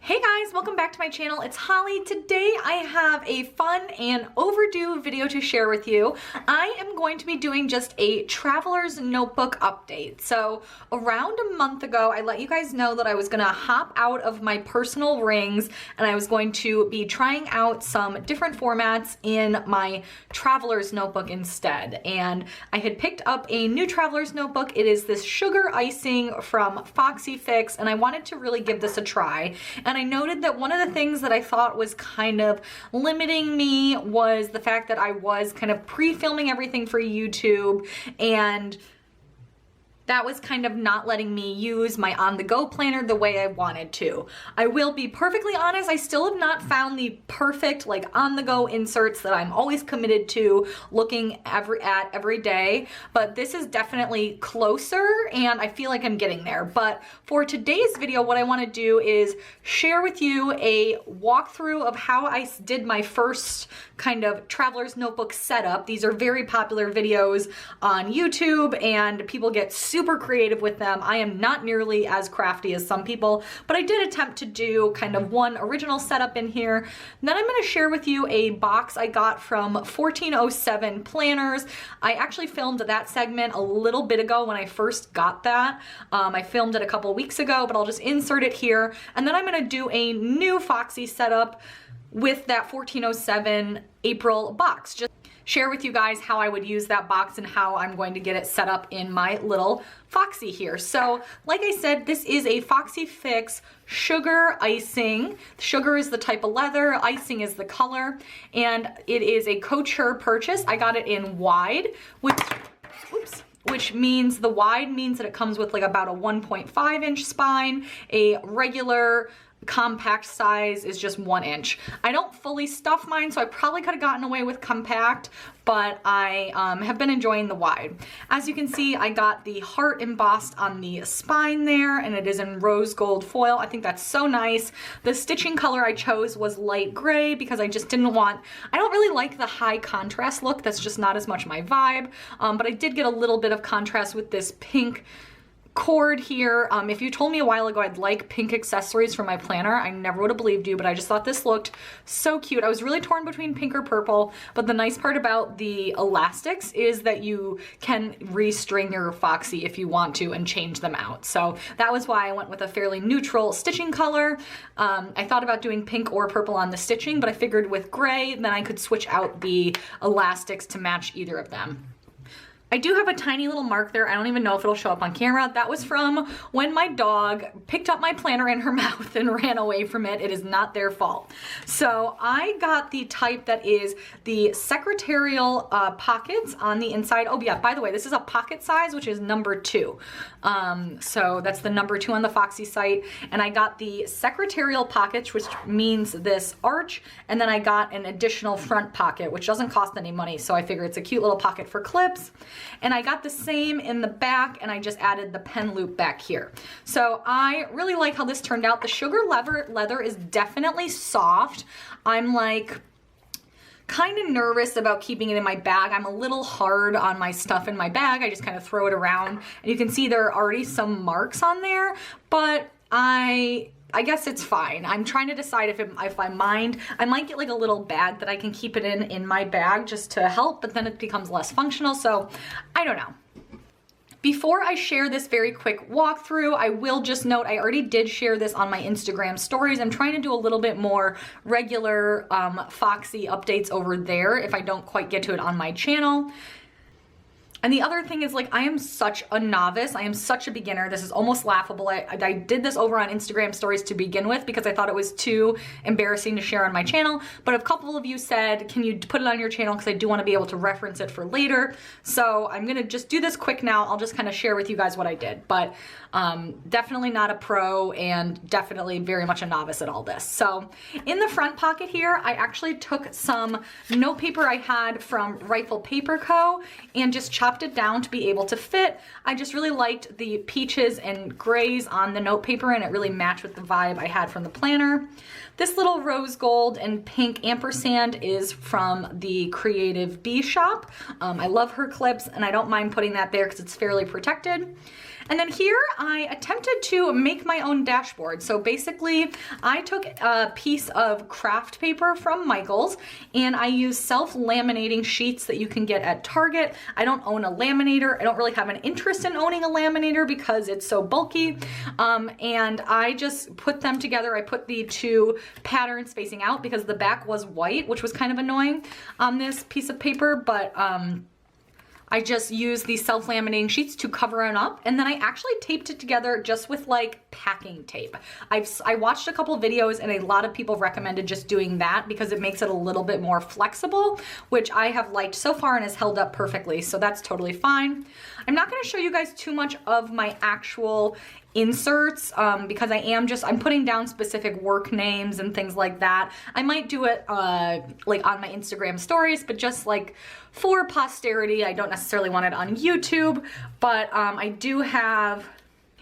Hey guys, welcome back to my channel. It's Holly. Today I have a fun and overdue video to share with you. I am going to be doing just a traveler's notebook update. So around a month ago, I let you guys know that I was gonna hop out of my personal rings and I was going to be trying out some different formats in my traveler's notebook instead. And I had picked up a new traveler's notebook. It is this Sugar Icing from Foxy Fix, and I wanted to really give this a try. And I noted that one of the things that I thought was kind of limiting me was the fact that I was kind of pre-filming everything for YouTube, and that was kind of not letting me use my on-the-go planner the way I wanted to. I will be perfectly honest, I still have not found the perfect like on-the-go inserts that I'm always committed to looking at every day, but this is definitely closer and I feel like I'm getting there. But for today's video, what I want to do is share with you a walkthrough of how I did my first kind of traveler's notebook setup. These are very popular videos on YouTube and people get super creative with them. I am not nearly as crafty as some people, but I did attempt to do kind of one original setup in here. And then I'm going to share with you a box I got from 1407 Planners. I actually filmed that segment a little bit ago when I first got that. I filmed it a couple weeks ago, but I'll just insert it here. And then I'm going to do a new Foxy setup with that 1407 April box. Just share with you guys how I would use that box and how I'm going to get it set up in my little Foxy here. So like I said, this is a Foxy Fix Sugar Icing. Sugar is the type of leather, icing is the color, and it is a couture purchase. I got it in wide, which means the wide means that it comes with like about a 1.5 inch spine. A regular compact size is just 1 inch. I don't fully stuff mine, so I probably could have gotten away with compact, but I have been enjoying the wide. As you can see, I got the heart embossed on the spine there, and it is in rose gold foil. I think that's so nice. The stitching color I chose was light gray because I just didn't want, I don't really like the high contrast look. That's just not as much my vibe, but I did get a little bit of contrast with this pink cord here. If you told me a while ago I'd like pink accessories for my planner, I never would have believed you, but I just thought this looked so cute. I was really torn between pink or purple, but the nice part about the elastics is that you can restring your Foxy if you want to and change them out. So that was why I went with a fairly neutral stitching color. I thought about doing pink or purple on the stitching, but I figured with gray, then I could switch out the elastics to match either of them. I do have a tiny little mark there. I don't even know if it'll show up on camera. That was from when my dog picked up my planner in her mouth and ran away from it. It is not their fault. So I got the type that is the secretarial pockets on the inside. Oh yeah, by the way, this is a pocket size, which is number 2. So that's the number 2 on the Foxy site. And I got the secretarial pockets, which means this arch. And then I got an additional front pocket, which doesn't cost any money. So I figure it's a cute little pocket for clips. And I got the same in the back, and I just added the pen loop back here. So I really like how this turned out. The sugar leather is definitely soft. I'm like kind of nervous about keeping it in my bag. I'm a little hard on my stuff in my bag. I just kind of throw it around, and you can see there are already some marks on there, but I guess it's fine. I'm trying to decide if I mind. I might get like a little bag that I can keep it in my bag just to help, but then it becomes less functional, so I don't know. Before I share this very quick walkthrough, I will just note I already did share this on my Instagram stories. I'm trying to do a little bit more regular Foxy updates over there if I don't quite get to it on my channel. And the other thing is, like, I am such a novice. I am such a beginner. This is almost laughable. I did this over on Instagram stories to begin with because I thought it was too embarrassing to share on my channel. But a couple of you said, can you put it on your channel? Because I do want to be able to reference it for later. So I'm going to just do this quick now. I'll just kind of share with you guys what I did. But definitely not a pro and definitely very much a novice at all this. So in the front pocket here, I actually took some note paper I had from Rifle Paper Co. and just chopped it down to be able to fit. I just really liked the peaches and grays on the note paper, and it really matched with the vibe I had from the planner. This little rose gold and pink ampersand is from the Creative Bee shop. I love her clips, and I don't mind putting that there because it's fairly protected. And then here I attempted to make my own dashboard. So basically I took a piece of craft paper from Michael's and I used self-laminating sheets that you can get at Target. I don't own a laminator. I don't really have an interest in owning a laminator because it's so bulky. And I just put them together. I put the two patterns facing out because the back was white, which was kind of annoying on this piece of paper, but I just used these self-laminating sheets to cover it up, and then I actually taped it together just with like packing tape. I watched a couple videos and a lot of people recommended just doing that because it makes it a little bit more flexible, which I have liked so far and has held up perfectly, so that's totally fine. I'm not going to show you guys too much of my actual inserts because I'm putting down specific work names and things like that. I might do it like on my Instagram stories, but just like for posterity. I don't necessarily want it on YouTube, but I do have,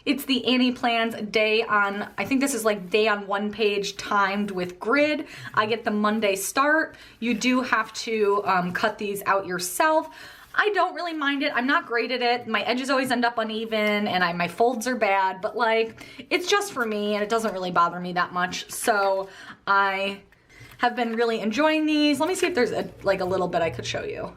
it's the Annie Plans day on, I think this is like day on one page timed with grid. I get the Monday start. You do have to cut these out yourself. I don't really mind it. I'm not great at it. My edges always end up uneven and my folds are bad, but like, it's just for me and it doesn't really bother me that much. So I have been really enjoying these. Let me see if there's a little bit I could show you.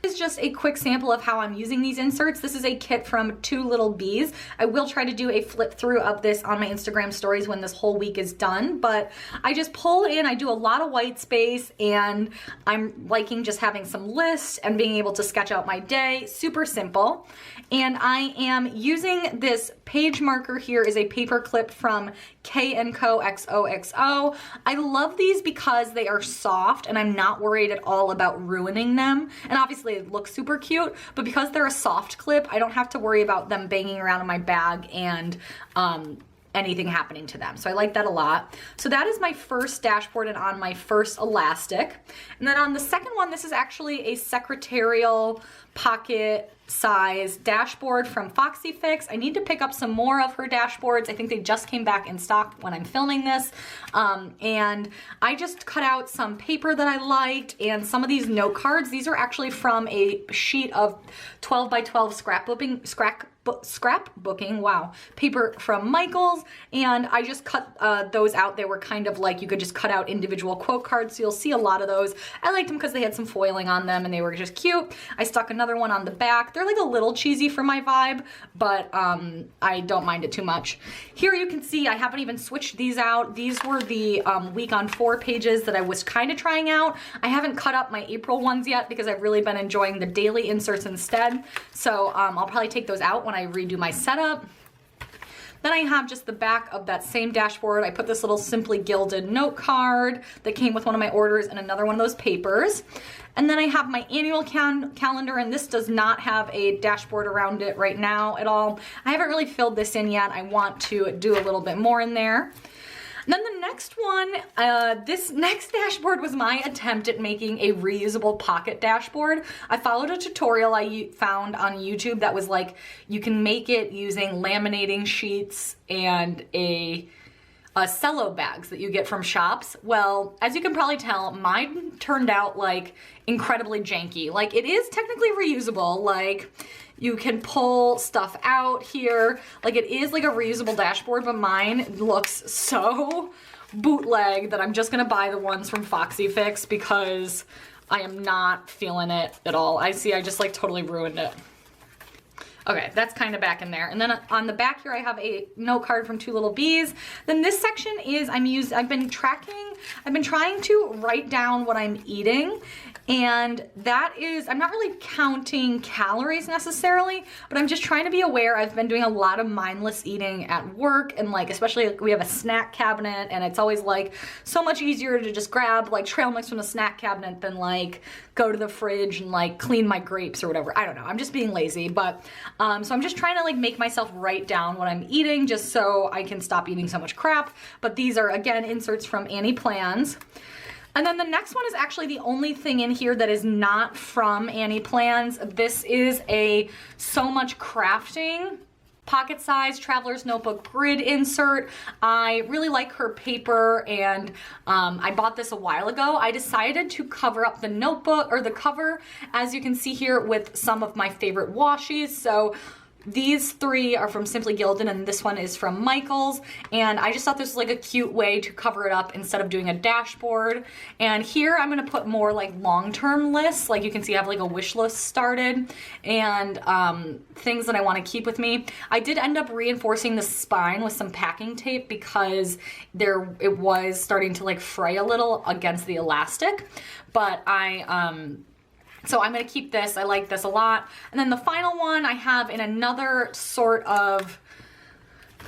This is just a quick sample of how I'm using these inserts. This is a kit from Two Little Bees. I will try to do a flip through of this on my Instagram stories when this whole week is done, but I just pull in, I do a lot of white space, and I'm liking just having some lists and being able to sketch out my day. Super simple. And I am using this page marker here is a paper clip from K&Co XOXO. I love these because they are soft and I'm not worried at all about ruining them. And obviously it looks super cute, but because they're a soft clip, I don't have to worry about them banging around in my bag and anything happening to them. So I like that a lot. So that is my first dashboard and on my first elastic. And then on the second one, this is actually a secretarial pocket size dashboard from Foxy Fix. I need to pick up some more of her dashboards. I think they just came back in stock when I'm filming this. And I just cut out some paper that I liked and some of these note cards. These are actually from a sheet of 12 by 12 scrapbooking, wow, paper from Michael's, and I just cut those out. They were kind of like, you could just cut out individual quote cards, so you'll see a lot of those. I liked them because they had some foiling on them and they were just cute. I stuck another one on the back. They're like a little cheesy for my vibe, but I don't mind it too much. Here you can see I haven't even switched these out. These were the week on 4 pages that I was kind of trying out. I haven't cut up my April ones yet because I've really been enjoying the daily inserts instead, so I'll probably take those out when I redo my setup. Then I have just the back of that same dashboard. I put this little Simply Gilded note card that came with one of my orders and another one of those papers. And then I have my annual calendar, and this does not have a dashboard around it right now at all. I haven't really filled this in yet. I want to do a little bit more in there. And then the next one, this next dashboard was my attempt at making a reusable pocket dashboard. I followed a tutorial I found on YouTube that was like, you can make it using laminating sheets and a cello bags that you get from shops. Well, as you can probably tell, mine turned out like incredibly janky. Like, it is technically reusable, like you can pull stuff out here. Like, it is like a reusable dashboard, but mine looks so bootleg that I'm just gonna buy the ones from Foxy Fix because I am not feeling it at all. I just like totally ruined it. Okay, that's kind of back in there. And then on the back here, I have a note card from Two Little Bees. Then this section is, I've been trying to write down what I'm eating. And that is, I'm not really counting calories necessarily, but I'm just trying to be aware. I've been doing a lot of mindless eating at work, and like, especially like, we have a snack cabinet, and it's always like so much easier to just grab like trail mix from the snack cabinet than like go to the fridge and like clean my grapes or whatever. I don't know, I'm just being lazy, but so I'm just trying to like make myself write down what I'm eating just so I can stop eating so much crap. But these are again inserts from Annie Plans. And then the next one is actually the only thing in here that is not from Annie Plans. This is a So Much Crafting pocket size Traveler's Notebook grid insert. I really like her paper, and I bought this a while ago. I decided to cover up the notebook, or the cover, as you can see here, with some of my favorite washes. So These three are from Simply Gilded and this one is from Michaels, and I just thought this was like a cute way to cover it up instead of doing a dashboard. And here I'm gonna put more like long-term lists. Like you can see I have like a wish list started and things that I want to keep with me. I did end up reinforcing the spine with some packing tape because it was starting to like fray a little against the elastic, but so I'm gonna keep this. I like this a lot. And then the final one I have in another sort of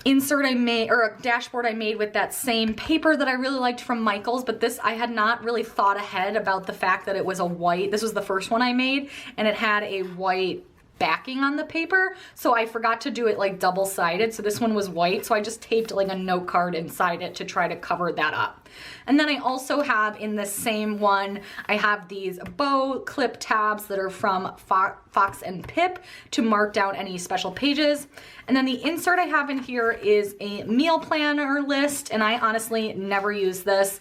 insert I made, or a dashboard I made with that same paper that I really liked from Michaels, but this I had not really thought ahead about the fact that it was a white. This was the first one I made and it had a white backing on the paper, so I forgot to do it like double-sided, so this one was white, so I just taped like a note card inside it to try to cover that up. And then I also have in the same one, I have these bow clip tabs that are from Fox and Pip to mark down any special pages. And then the insert I have in here is a meal planner list, and I honestly never use this.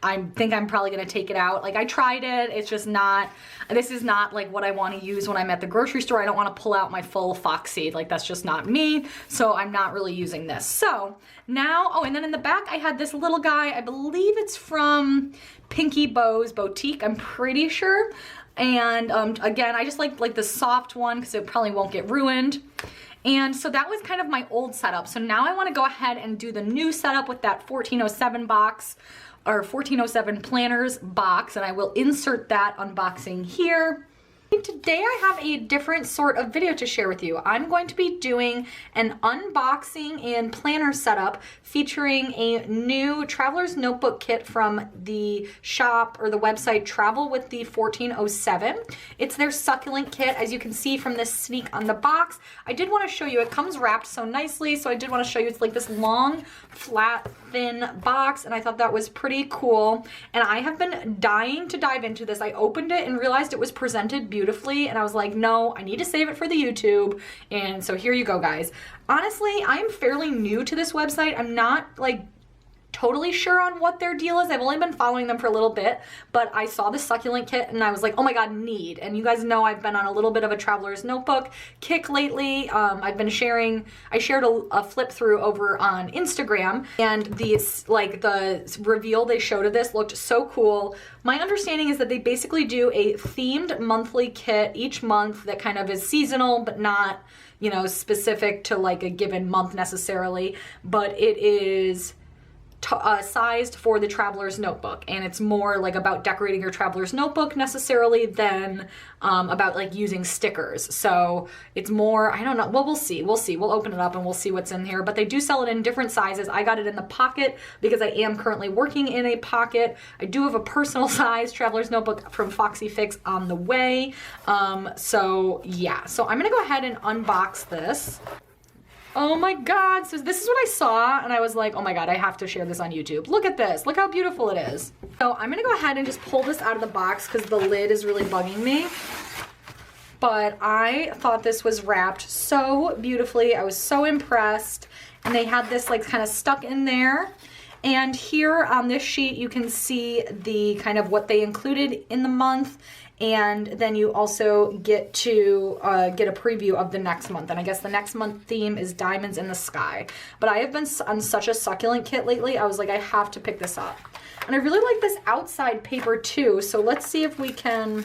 I think I'm probably gonna take it out. Like I tried it, it's just not, this is not like what I wanna use when I'm at the grocery store. I don't wanna pull out my full Foxy, like that's just not me. So I'm not really using this. So now, oh, and then in the back I had this little guy, I believe it's from Pinky Bow's Boutique, I'm pretty sure. And again, I just like the soft one because it probably won't get ruined. And so that was kind of my old setup. So now I wanna go ahead and do the new setup with that 1407 box, or 1407 planners box, and I will insert that unboxing here. Today I have a different sort of video to share with you. I'm going to be doing an unboxing and planner setup featuring a new Traveler's Notebook kit from the shop or the website Travel with the 1407. It's their Succulent kit, as you can see from this sneak on the box. I did want to show you, it comes wrapped so nicely, so I did want to show you it's like this long, flat, thin box, and I thought that was pretty cool. And I have been dying to dive into this. I opened it and realized it was presented beautifully, and I was like, no, I need to save it for the YouTube. And so here you go, guys. Honestly, I'm fairly new to this website. I'm not like totally sure on what their deal is. I've only been following them for a little bit, but I saw the Succulent kit and I was like, oh my God, need. And you guys know I've been on a little bit of a Traveler's Notebook kick lately. I've been sharing, I shared a flip through over on Instagram, and the reveal they showed of this looked so cool. My understanding is that they basically do a themed monthly kit each month that kind of is seasonal, but not, you know, specific to like a given month necessarily, but it is sized for the Traveler's Notebook, and it's more like about decorating your Traveler's Notebook necessarily than about like using stickers. So it's more, I don't know, well, we'll see, we'll open it up and we'll see what's in here, but they do sell it in different sizes. I got it in the pocket because I am currently working in a pocket. I do have a personal size Traveler's Notebook from Foxy Fix on the way. So yeah, so I'm gonna go ahead and unbox this. Oh my God, so this is what I saw and I was like, oh my God, I have to share this on YouTube. Look at this, look how beautiful it is. So I'm gonna go ahead and just pull this out of the box because the lid is really bugging me. But I thought this was wrapped so beautifully. I was so impressed. And they had this like kind of stuck in there. And here on this sheet, you can see the kind of what they included in the month. And then you also get to get a preview of the next month. And I guess the next month theme is Diamonds in the Sky. But I have been on such a Succulent kit lately, I was like, I have to pick this up. And I really like this outside paper too, so let's see if we can...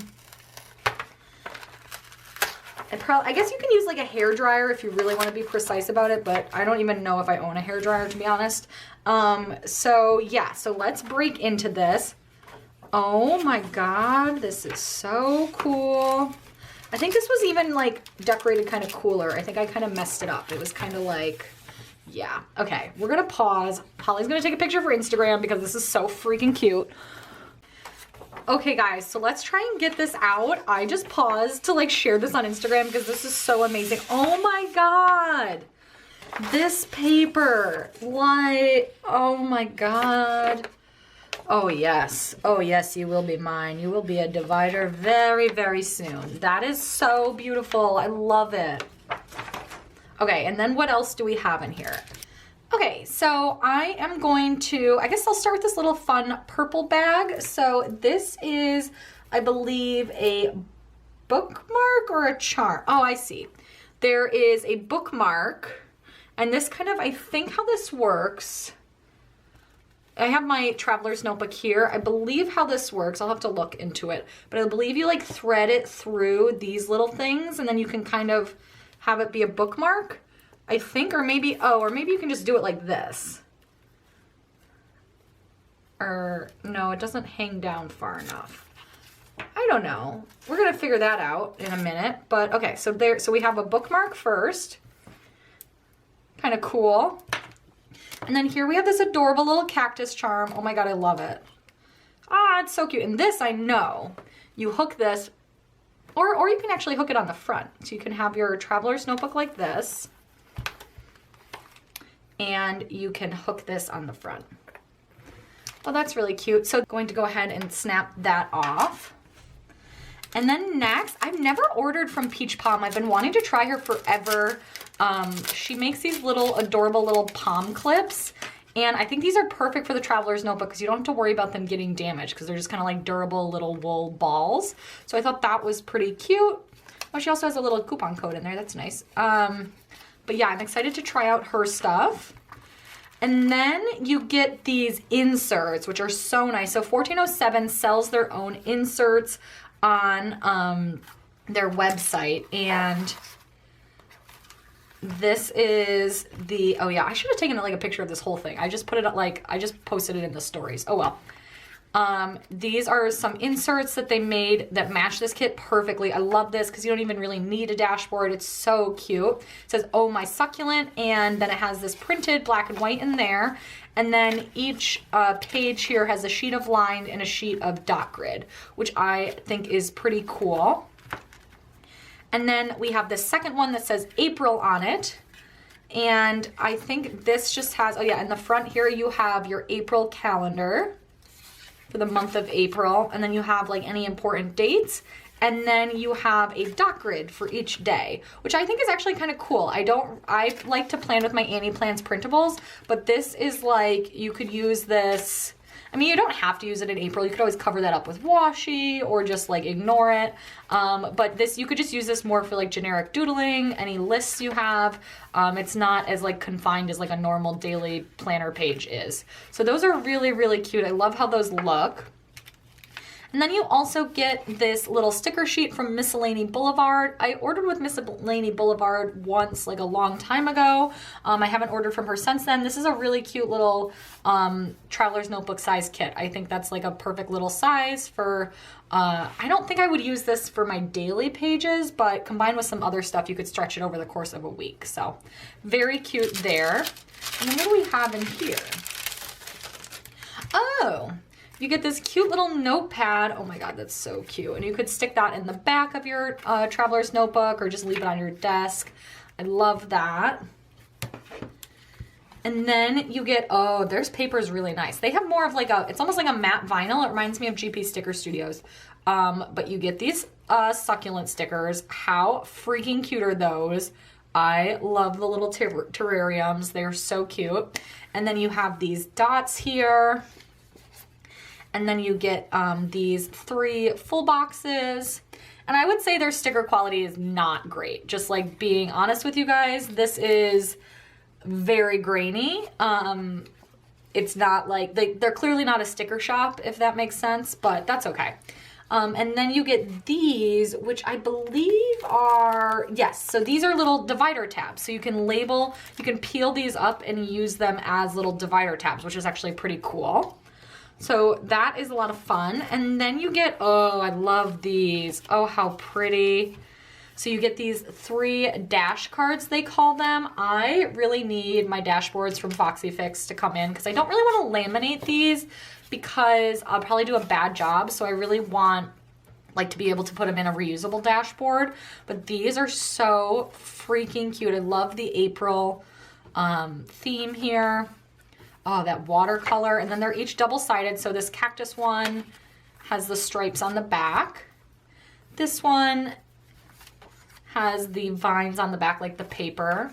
I guess you can use like a hairdryer if you really want to be precise about it, but I don't even know if I own a hairdryer, to be honest. So yeah, so let's break into this. Oh my God, this is so cool. I think this was even like decorated kind of cooler. I think I kind of messed it up. It was kind of like, yeah. Okay, we're gonna pause. Holly's gonna take a picture for Instagram because this is so freaking cute. Okay guys, so let's try and get this out. I just paused to like share this on Instagram because this is so amazing. Oh my God. This paper, like, oh my God. Oh yes, you will be mine. You will be a divider very, very soon. That is so beautiful, I love it. Okay, and then what else do we have in here? Okay, so I am going to, I guess I'll start with this little fun purple bag. So this is, I believe, a bookmark or a charm. Oh, I see. there is a bookmark, and this kind of, I think how this works, I have my Traveler's Notebook here. I believe how this works, I'll have to look into it, but I believe you like thread it through these little things and then you can kind of have it be a bookmark, I think, or maybe you can just do it like this. Or no, it doesn't hang down far enough. I don't know. We're gonna figure that out in a minute, but okay, so we have a bookmark first. Kind of cool. And then here we have this adorable little cactus charm. Oh my God, I love it. Ah, it's so cute. And this, I know, you hook this, or you can actually hook it on the front. So you can have your Traveler's Notebook like this, and you can hook this on the front. Oh, that's really cute. So going to go ahead and snap that off. And then next, I've never ordered from Peach Palm. I've been wanting to try her forever. She makes these little adorable little palm clips, and I think these are perfect for the Traveler's Notebook because you don't have to worry about them getting damaged because they're just kind of like durable little wool balls. So I thought that was pretty cute. Oh, she also has a little coupon code in there. That's nice. But yeah, I'm excited to try out her stuff. And then you get these inserts, which are so nice. So 1407 sells their own inserts on their website, and this is the, oh yeah, I should have taken like a picture of this whole thing. I just put it up, like, I just posted it in the stories. Oh well. These are some inserts that they made that match this kit perfectly. I love this because you don't even really need a dashboard. It's so cute. It says, "Oh my Succulent," and then it has this printed black and white in there. And then each page here has a sheet of line and a sheet of dot grid, which I think is pretty cool. And then we have the second one that says April on it. And I think this just has, oh yeah, in the front here you have your April calendar for the month of April. And then you have like any important dates. And then you have a dot grid for each day, which I think is actually kind of cool. I like to plan with my Annie Plans printables, but this is like, you could use this, I mean, you don't have to use it in April. You could always cover that up with washi or just like ignore it. But this, you could just use this more for like generic doodling, any lists you have. It's not as like confined as like a normal daily planner page is. So those are really, really cute. I love how those look. And then you also get this little sticker sheet from Miscellany Boulevard. I ordered with Miscellany Boulevard once, like a long time ago. I haven't ordered from her since then. This is a really cute little Traveler's Notebook size kit. I think that's like a perfect little size for, I don't think I would use this for my daily pages, but combined with some other stuff, you could stretch it over the course of a week. So very cute there. And then what do we have in here? Oh, you get this cute little notepad. Oh my God, that's so cute. And you could stick that in the back of your Traveler's Notebook or just leave it on your desk. I love that. And then you get, oh, there's paper's really nice. They have more of like a, it's almost like a matte vinyl. It reminds me of GP Sticker Studios. But you get these Succulent stickers. How freaking cute are those? I love the little terrariums. They're so cute. And then you have these dots here. And then you get these 3 full boxes. And I would say their sticker quality is not great. Just like being honest with you guys, this is very grainy. It's not like, they're clearly not a sticker shop, if that makes sense, but that's okay. And then you get these, which I believe are, yes, so these are little divider tabs. So you can label, you can peel these up and use them as little divider tabs, which is actually pretty cool. So that is a lot of fun. And then you get, oh, I love these. Oh, how pretty. So you get these 3 dash cards, they call them. I really need my dashboards from Foxy Fix to come in because I don't really want to laminate these because I'll probably do a bad job. So I really want like to be able to put them in a reusable dashboard. But these are so freaking cute. I love the April theme here. Oh, that watercolor. And then they're each double-sided. So this cactus one has the stripes on the back. This one has the vines on the back, like the paper.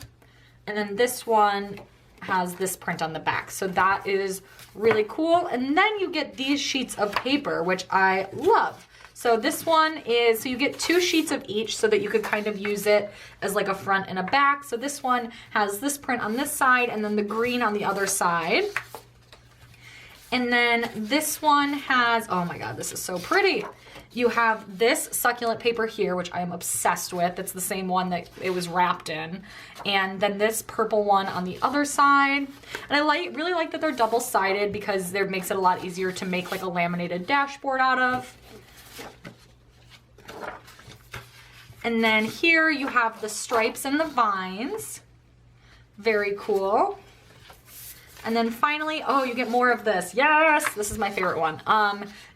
And then this one has this print on the back. So that is really cool. And then you get these sheets of paper, which I love. So this one is, so you get 2 sheets of each so that you could kind of use it as like a front and a back. So this one has this print on this side and then the green on the other side. And then this one has, oh my God, this is so pretty. You have this succulent paper here, which I am obsessed with. It's the same one that it was wrapped in. And then this purple one on the other side. And I really like that they're double-sided because it makes it a lot easier to make like a laminated dashboard out of. And then here you have the stripes and the vines. Very cool. And then finally, oh, you get more of this. Yes, this is my favorite one.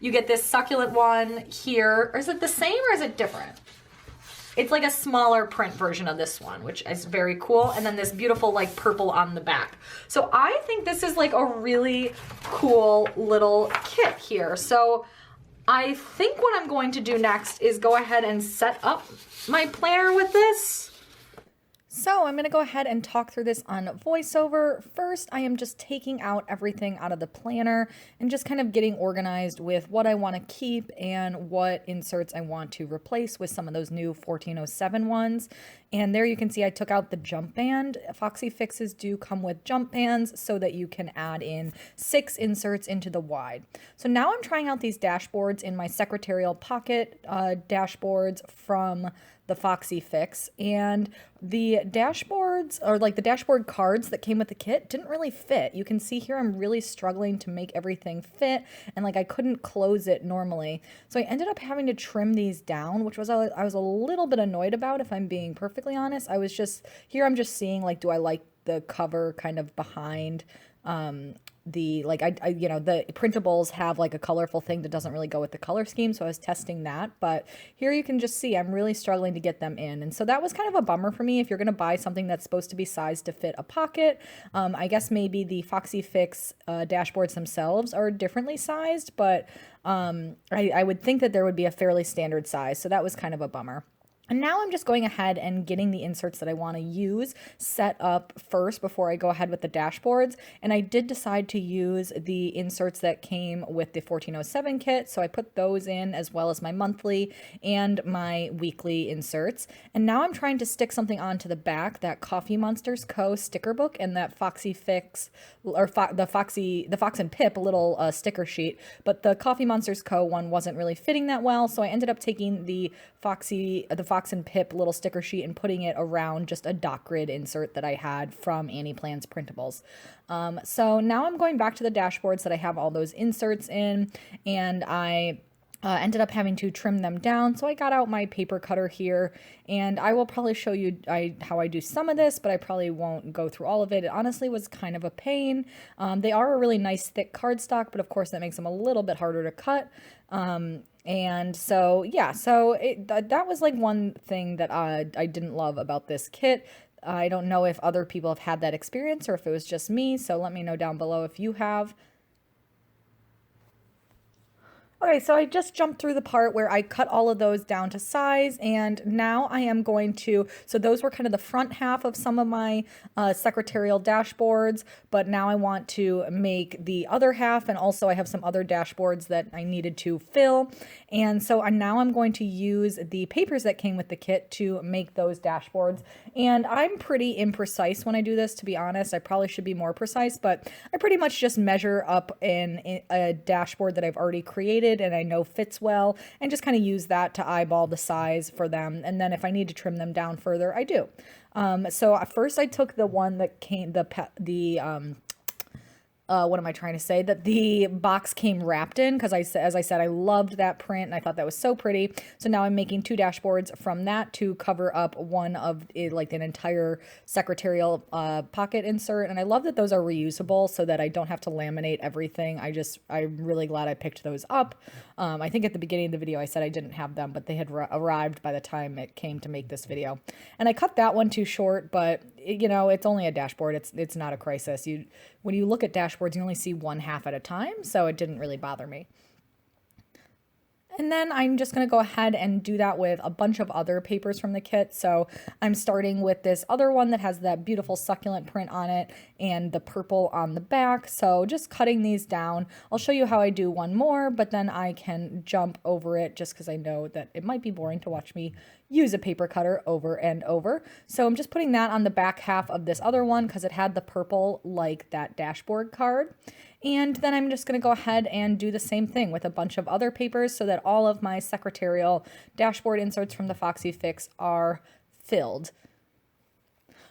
You get this succulent one here. Or is it the same or is it different? It's like a smaller print version of this one, which is very cool. And then this beautiful like purple on the back. So I think this is like a really cool little kit here. So I think what I'm going to do next is go ahead and set up my planner with this. So I'm going to go ahead and talk through this on voiceover. First, I am just taking out everything out of the planner and just kind of getting organized with what I want to keep and what inserts I want to replace with some of those new 1407 ones. And there you can see I took out the jump band. Foxy Fixes do come with jump bands so that you can add in 6 inserts into the wide. So now I'm trying out these dashboards in my secretarial pocket dashboards from the Foxy Fix, and the dashboards, or like the dashboard cards that came with the kit, didn't really fit. You can see here I'm really struggling to make everything fit, and like I couldn't close it normally. So I ended up having to trim these down, which was I was a little bit annoyed about, if I'm being perfectly honest. I was just, here I'm just seeing like, do I like the cover kind of behind the, like, I you know, the printables have like a colorful thing that doesn't really go with the color scheme, so I was testing that. But here you can just see I'm really struggling to get them in, and so that was kind of a bummer for me. If you're going to buy something that's supposed to be sized to fit a pocket, I guess maybe the Foxy Fix dashboards themselves are differently sized, but I would think that there would be a fairly standard size, so that was kind of a bummer. And now I'm just going ahead and getting the inserts that I want to use set up first before I go ahead with the dashboards. And I did decide to use the inserts that came with the 1407 kit. So I put those in as well as my monthly and my weekly inserts. And now I'm trying to stick something onto the back, that Coffee Monsters Co. sticker book and that Foxy Fix, or the Fox and Pip little sticker sheet. But the Coffee Monsters Co. one wasn't really fitting that well. So I ended up taking the Fox and Pip little sticker sheet and putting it around just a dot grid insert that I had from Annie Plan's printables. So now I'm going back to the dashboards that I have all those inserts in, and I ended up having to trim them down. So I got out my paper cutter here, and I will probably show you how I do some of this, but I probably won't go through all of it. It honestly was kind of a pain. They are a really nice thick cardstock, but of course that makes them a little bit harder to cut. And so, yeah, so that was like one thing that I didn't love about this kit. I don't know if other people have had that experience or if it was just me, so let me know down below if you have. Okay, so I just jumped through the part where I cut all of those down to size, and now I am going to, so those were kind of the front half of some of my secretarial dashboards, but now I want to make the other half, and also I have some other dashboards that I needed to fill, and so now I'm going to use the papers that came with the kit to make those dashboards, and I'm pretty imprecise when I do this, to be honest. I probably should be more precise, but I pretty much just measure up in a dashboard that I've already created and I know fits well, and just kind of use that to eyeball the size for them. And then if I need to trim them down further, I do. So at first I took the one that came, what am I trying to say? That the box came wrapped in, because as I said, I loved that print and I thought that was so pretty. So now I'm making 2 dashboards from that to cover up one of like an entire secretarial pocket insert. And I love that those are reusable so that I don't have to laminate everything. I'm really glad I picked those up. I think at the beginning of the video I said I didn't have them, but they had arrived by the time it came to make this video. And I cut that one too short, but you know, it's only a dashboard. It's not a crisis. When you look at dashboards, you only see one half at a time, so it didn't really bother me. And then I'm just going to go ahead and do that with a bunch of other papers from the kit. So I'm starting with this other one that has that beautiful succulent print on it and the purple on the back. So just cutting these down. I'll show you how I do one more, but then I can jump over it just because I know that it might be boring to watch me use a paper cutter over and over. So I'm just putting that on the back half of this other one because it had the purple like that dashboard card. And then I'm just going to go ahead and do the same thing with a bunch of other papers so that all of my secretarial dashboard inserts from the Foxy Fix are filled.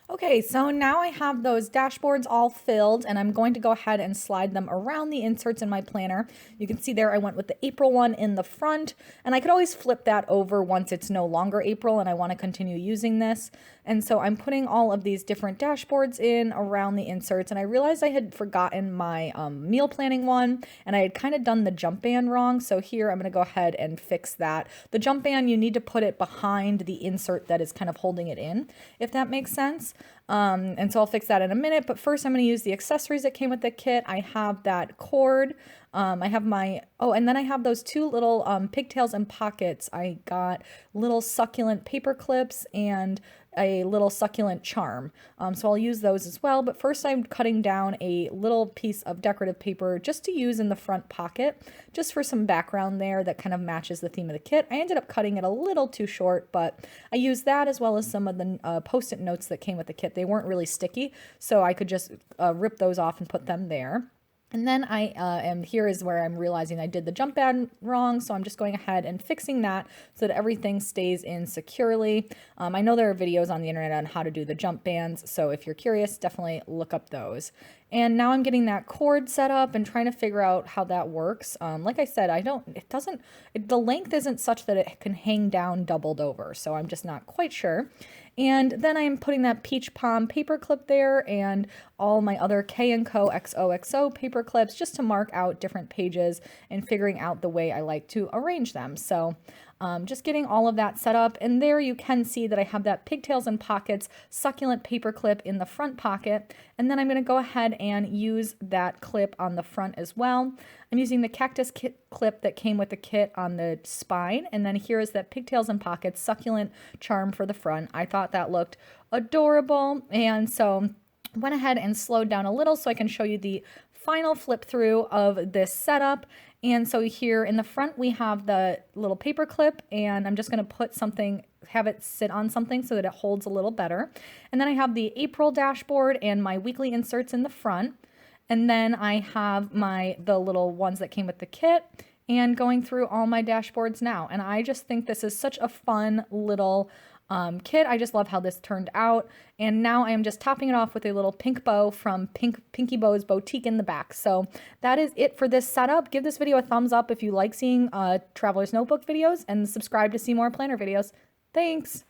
Okay, so now I have those dashboards all filled and I'm going to go ahead and slide them around the inserts in my planner. You can see there I went with the April one in the front, and I could always flip that over once it's no longer April and I want to continue using this. And so I'm putting all of these different dashboards in around the inserts, and I realized I had forgotten my meal planning one and I had kind of done the jump band wrong. So here I'm going to go ahead and fix that. The jump band, you need to put it behind the insert that is kind of holding it in, if that makes sense. And so I'll fix that in a minute, but first I'm going to use the accessories that came with the kit. I have that cord. I have my, and then I have those two little pigtails and pockets. I got little succulent paper clips and a little succulent charm. So I'll use those as well. But first I'm cutting down a little piece of decorative paper just to use in the front pocket, just for some background there that kind of matches the theme of the kit. I ended up cutting it a little too short, but I used that as well as some of the post-it notes that came with the kit. They weren't really sticky, so I could just rip those off and put them there. And then here is where I'm realizing I did the jump band wrong, so I'm just going ahead and fixing that so that everything stays in securely. I know there are videos on the internet on how to do the jump bands, so if you're curious, definitely look up those. And now I'm getting that cord set up and trying to figure out how that works. Like I said, the length isn't such that it can hang down doubled over, so I'm just not quite sure. And then I'm putting that Peach Palm paper clip there and all my other K&Co XOXO paper clips just to mark out different pages and figuring out the way I like to arrange them. So just getting all of that set up, and there you can see that I have that pigtails and pockets succulent paper clip in the front pocket, and then I'm going to go ahead and use that clip on the front as well. I'm using the cactus clip that came with the kit on the spine, and then here is that pigtails and pockets succulent charm for the front. I thought that looked adorable, and so went ahead and slowed down a little so I can show you the final flip through of this setup. And so here in the front we have the little paper clip, and I'm just going to have it sit on something so that it holds a little better. And then I have the April dashboard and my weekly inserts in the front. And then I have the little ones that came with the kit, and going through all my dashboards now. And I just think this is such a fun little kit. I just love how this turned out. And now I am just topping it off with a little pink bow from Pinky Bow's Boutique in the back. So that is it for this setup. Give this video a thumbs up if you like seeing Traveler's Notebook videos, and subscribe to see more planner videos. Thanks!